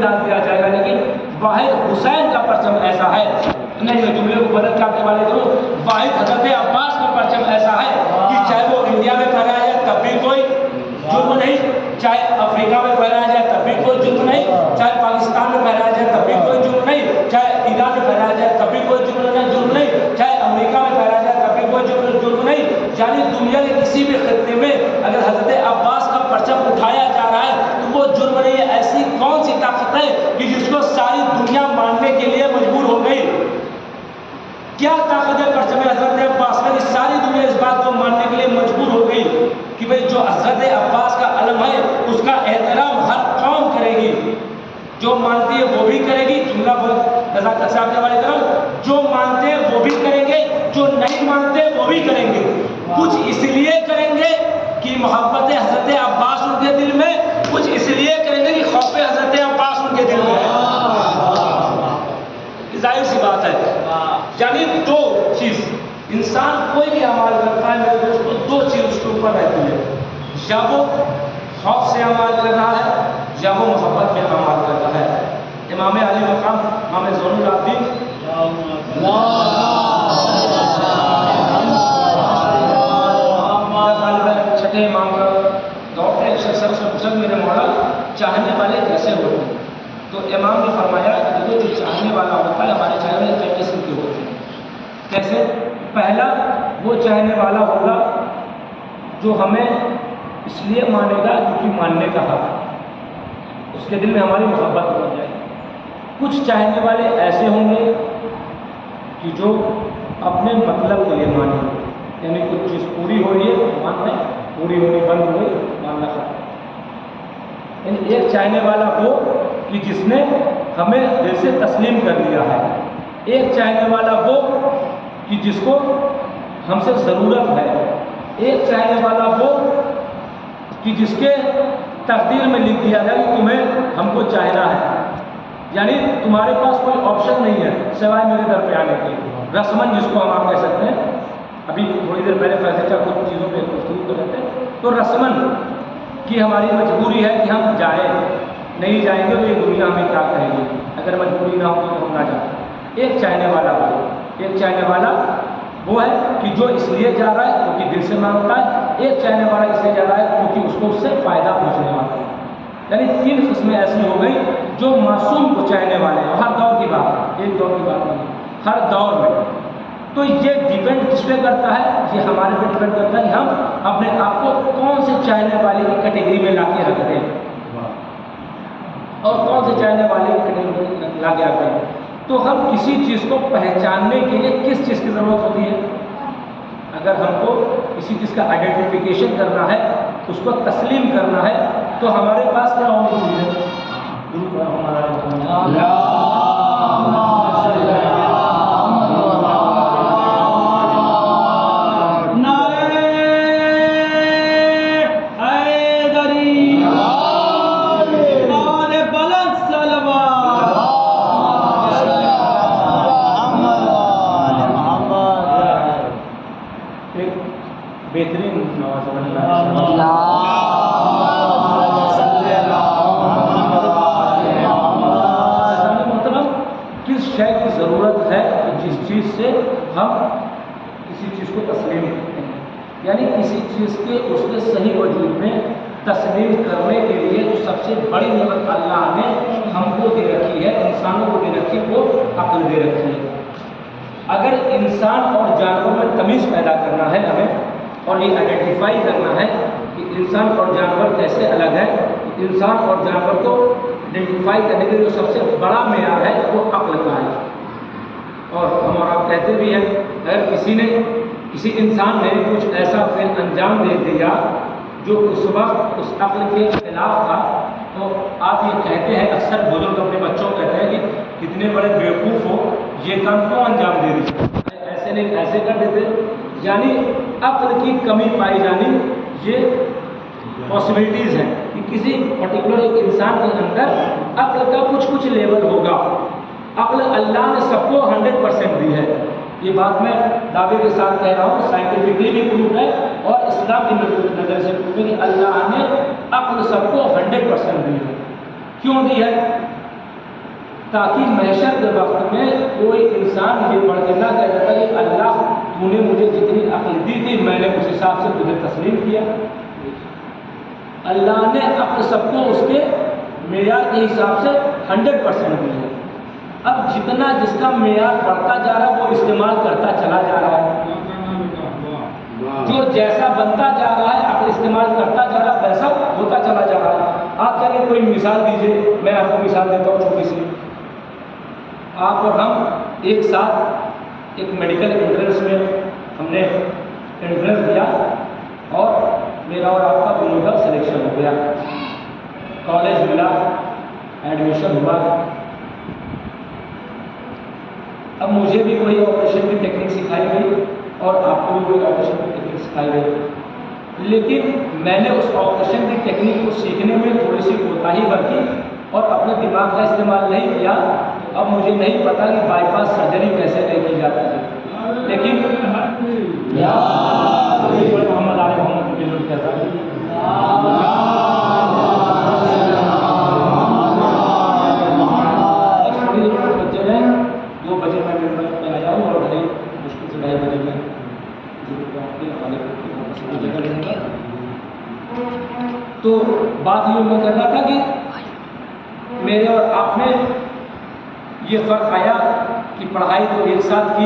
ڈال دیا جائے گا، لیکن واحد حسین کا پرچم ایسا ہے، نہیں میں جملے کو بدل کے آپ کے حوالے کروں، واحد حضرت عباس کا پرچم ایسا ہے کہ چاہے وہ انڈیا میں پھیلایا جائے تب بھی کوئی جرم نہیں، چاہے افریقہ میں پھیلایا جائے تب بھی کوئی جرم نہیں، چاہے پاکستان میں پھیلایا جائے تب بھی کوئی جرم نہیں، چاہے ایران میں پھیلایا جائے تب بھی کوئی جرم نہیں، چاہے امریکہ میں پھیلایا جائے تب بھی کوئی جرم نہیں، یعنی دنیا کے کسی بھی خطے میں اگر حضرت عباس کا پرچم اٹھایا جا رہا ہے تو وہ جرم نہیں ہے۔ ایسی کون سی طاقت ہے کہ جس کو ساری دنیا ماننے کے لیے مجبور ہو گئی؟ کیا طاقت ہے پرچم حضرت عباس میں کہ ساری دنیا اس بات کو ماننے کے لیے مجبور ہو گئی کہ بھئی جو حضرت عباس کا علم ہے اس کا احترام ہر قوم کرے گی، جو مانتی ہے وہ بھی کرے گی، جملہ نزاکت سے آپ کے حوالے کروں، جو مانتے ہیں وہ بھی کریں گے، جو نہیں مانتے وہ بھی کریں گے۔ کچھ اس لیے کریں گے کہ محبت حضرت عباس ان کے دل میں، کچھ اس لیے کریں گے کہ خوف حضرت عباس ان کے دل میں ہے۔ ظاہر سی بات ہے، یعنی دو چیز انسان کوئی بھی عمل کرتا ہے میرے دوستوں، دو چیز اس کے اوپر رہتی ہے، یا وہ خوف سے عمل کر رہا ہے یا وہ محبت میں عمل کر رہا ہے۔ امام علی مقام امام زین العابدین چھٹے امام کا دور ہے، شخص سے پوچھا میرے مولا چاہنے والے کیسے ہوتے ہیں؟ تو امام نے فرمایا کہ دیکھو جو چاہنے والا ہوتا ہے ہمارے چاہنے والے کئی قسم کے ہوتے ہیں۔ کیسے؟ پہلا وہ چاہنے والا ہوگا جو ہمیں اس لیے مانے گا کیونکہ ماننے کا حق ہے، اس کے دل میں ہماری محبت ہو جائے گی۔ کچھ چاہنے والے ایسے ہوں گے کہ جو اپنے مطلب کے لیے مانیں گے، یعنی کچھ چیز پوری ہو رہی ہے مان رہے ہیں، پوری ہونی بند ہو گئی ماننا ختم۔ یعنی ایک چاہنے والا وہ کہ جس نے ہمیں دل سے تسلیم کر دیا ہے، ایک چاہنے والا وہ کہ جس کو ہم سے ضرورت ہے، ایک چاہنے والا وہ کہ جس کے تقدیر میں لکھ دیا گیا کہ تمہیں ہم کو چاہنا ہے، یعنی تمہارے پاس کوئی آپشن نہیں ہے سوائے میرے در پہ آنے کے، رسمن جس کو ہم آپ کہہ سکتے ہیں۔ ابھی تھوڑی دیر پہلے فیصلے کا کچھ چیزوں پہ گفتگو کر رہے تھے، تو رسمن کی ہماری مجبوری ہے کہ ہم جائیں، نہیں جائیں گے تو یہ دنیا ہمیں کیا کہے گی، اگر مجبوری نہ ہوگی تو ہم نہ جائیں۔ ایک چاہنے والا وہ، ایک چاہنے والا وہ ہے کہ جو اس لیے جا رہا ہے کیونکہ دل سے مانگتا ہے، ایک چاہنے والا اس لیے جا رہا ہے کیونکہ اس کو اس سے فائدہ پہنچنے والا ہے۔ یعنی تین قسمیں ایسی ہو گئی جو معصوم کو چاہنے والے ہیں، ہر دور کی بات ہے، ایک دور کی بات نہیں، ہر دور میں۔ تو یہ ڈیپینڈ کس پہ کرتا ہے؟ یہ ہمارے پہ ڈیپینڈ کرتا ہے کہ ہم اپنے آپ کو کون سے چاہنے والے کی کیٹیگری میں لا کے رکھتے ہیں اور کون سے چاہنے والے کی کیٹیگری میں لا کے رکھتے ہیں۔ تو ہم کسی چیز کو پہچاننے کے لیے کس چیز کی ضرورت ہوتی ہے؟ اگر ہم کو کسی چیز کا آئیڈینٹیفیکیشن کرنا ہے، اس کو تسلیم کرنا ہے، تو ہمارے پاس کیا ہونی چاہیے؟ بہترین محترم کس شے کی ضرورت ہے جس چیز سے ہم کسی چیز کو تسلیم کرتے ہیں، یعنی کسی چیز کے اس کے صحیح وجود میں تسلیم کرنے کے لیے جو سب سے بڑی نعمت اللہ نے ہم کو دے رکھی ہے، انسانوں کو دے رکھی ہے، وہ عقل دے رکھی ہے۔ اگر انسان اور جانور میں تمیز پیدا کرنا ہے ہمیں، اور یہ آئیڈینٹیفائی کرنا ہے کہ انسان اور جانور کیسے الگ ہے، انسان اور جانور کو آئیڈینٹیفائی کرنے کے لیے جو سب سے بڑا معیار ہے وہ عقل کا ہے۔ اور ہم اور آپ کہتے بھی ہیں اگر کسی انسان نے کچھ ایسا فعل انجام دے دیا جو اس وقت اس عقل کے خلاف تھا، تو آپ یہ کہتے ہیں، اکثر بزرگ اپنے بچوں کو کہتے ہیں کہ کتنے بڑے بیوقوف ہو، یہ کام کیوں انجام دے دی، ایسے نہیں ایسے کر دیتے۔ یعنی عقل کی کمی پائی جانی یہ پاسبلٹیز ہیں کہ کسی پرٹیکولر ایک انسان کے اندر عقل کا کچھ لیول ہوگا۔ عقل اللہ نے سب کو 100% دی ہے، یہ بات میں دعوے کے ساتھ کہہ رہا ہوں، سائنٹیفکلی بھی پروف ہے اور اسلام کی نظر سے پروف ہے کہ اللہ نے عقل سب کو 100% دی ہے۔ کیوں دی ہے؟ تاکہ محشر کے وقت میں کوئی انسان یہ پڑھ کے نہ کہہ جاتا کہ اللہ تو نے مجھے جتنی عقل دی تھی میں نے اس حساب سے تجھے تسلیم کیا. اللہ نے عقل سب کو اس کے معیار کے حساب سے 100% دی ہے. اب جتنا جس کا معیار بڑھتا جا رہا ہے وہ استعمال کرتا چلا جا رہا ہے. جو جیسا بنتا جا رہا ہے عقل استعمال کرتا جا رہا ہے ویسا ہوتا چلا جا رہا ہے. آپ چلیے کوئی مثال دیجیے، میں آپ کو مثال دیتا ہوں چھوٹی سی. آپ اور ہم ایک ساتھ ایک میڈیکل انٹرنس میں ہم نے انٹرنس دیا اور میرا اور آپ کا دونوں کا سلیکشن ہو گیا، کالج ملا، ایڈمیشن ہوا. اب مجھے بھی کوئی آپریشن کی ٹیکنیک سکھائی گئی اور آپ کو بھی کوئی آپریشن کی ٹیکنیک سکھائی گئی، لیکن میں نے اس آپریشن کی ٹیکنیک کو سیکھنے میں تھوڑی سی کوتاہی برتی اور اپنے دماغ کا استعمال نہیں کیا. اب مجھے نہیں پتا کہ بائی پاس سرجری کیسے کی جاتی ہے، لیکن محمد علی محمد کے لوگ کہتا ہے بچے ہیں 2 بجے میں آیا ہوں اور بڑے مشکل سے 2:30 بجے میں جگہ لوں گا. تو بات یہ میں کہنا تھا کہ میرے اور آپ میں یہ فرق آیا کہ پڑھائی تو ایک ساتھ کی